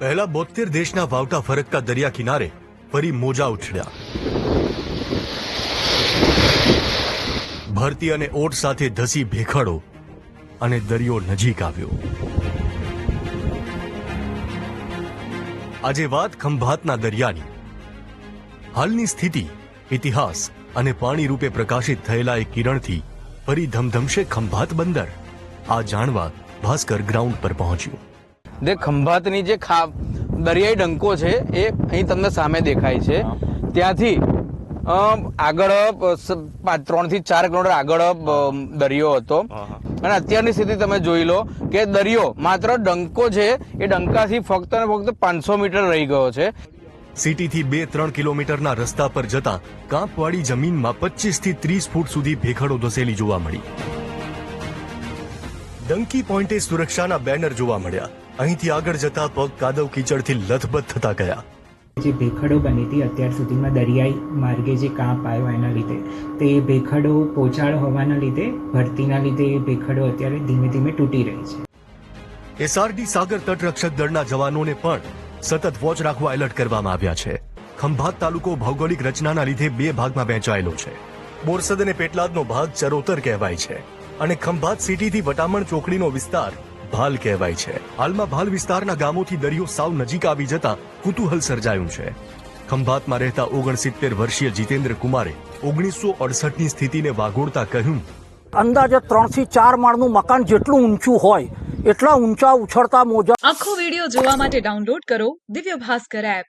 પહેલા 72 દેશના વાવટા ફરકતા દરિયા કિનારે ફરી મોજા ઉછળ્યા. ભરતી અને ઓટ સાથે ધસી ભેખડો અને દરિયો નજીક આવ્યો. આજે વાત ખંભાતના દરિયાની. હાલની સ્થિતિ, ઇતિહાસ અને પાણી રૂપે પ્રકાશિત થયેલા એક કિરણથી ફરી ધમધમશે ખંભાત બંદર. આ જાણવા ભાસ્કર ગ્રાઉન્ડ પર પહોંચ્યું. જે ખંભાતની જે દરિયાઈ ડંકો છે એ અહીં તમને સામે દેખાય છે. ત્યાંથી આગળ 3 થી 4 કિલોમીટર આગળ દરિયો હતો અને અત્યારની સ્થિતિ તમે જોઈ લો કે દરિયો માત્ર ડંકો છે એ ડંકાથી ફક્ત ને ફક્ત 500 મીટર રહી ગયો છે. સિટીથી 2-3 કિલોમીટરના રસ્તા પર જતા કાંપવાળી જમીનમાં 25 થી 30 ફૂટ સુધી ભેખડો ધસેલી જોવા મળી. ડંકી પોઈન્ટે સુરક્ષાના બેનર જોવા મળ્યા. અહીંથી આગળ જતા પગ કાદવ કીચડથી લથબથ થતા ગયા. જે ભેખડો બની હતી અત્યાર સુધીમાં દરિયાઈ માર્ગે જે કાંપ આવ્યો એના લીધે, તે ભેખડો પોચાળ હોવાના લીધે, ભરતીના લીધે એ ભેખડો અત્યારે ધીમે ધીમે તૂટી રહી છે. એસઆરડી સાગર તટરક્ષક દળના જવાનોને પણ સતત વોચ રાખવા એલર્ટ કરવામાં આવ્યા છે. ખંભાત તાલુકો ભૌગોલિક રચનાના લીધે 2 ભાગમાં વહેંચાયેલો છે. બોરસદ અને પેટલાદનો ભાગ ચરોતર કહેવાય છે અને ખંભાત સિટીથી વટામણ ચોકડીનો વિસ્તાર ભાલ કહેવાય છે. હાલમાં ભાલ વિસ્તારના ગામોથી દરિયો સાવ નજીક આવી જતા કુતૂહલ સર્જાયું છે. ખંભાતમાં રહેતા 69 વર્ષીય જીતેન્દ્ર કુમારે 1968ની સ્થિતિને વાગોળતા કહ્યું, અંદાજે 3 થી 4 માળનું મકાન જેટલું ઊંચું હોય એટલા ઊંચા ઉછળતા મોજા. આખો વિડિયો જોવા માટે ડાઉનલોડ કરો દિવ્ય ભાસ્કર એપ.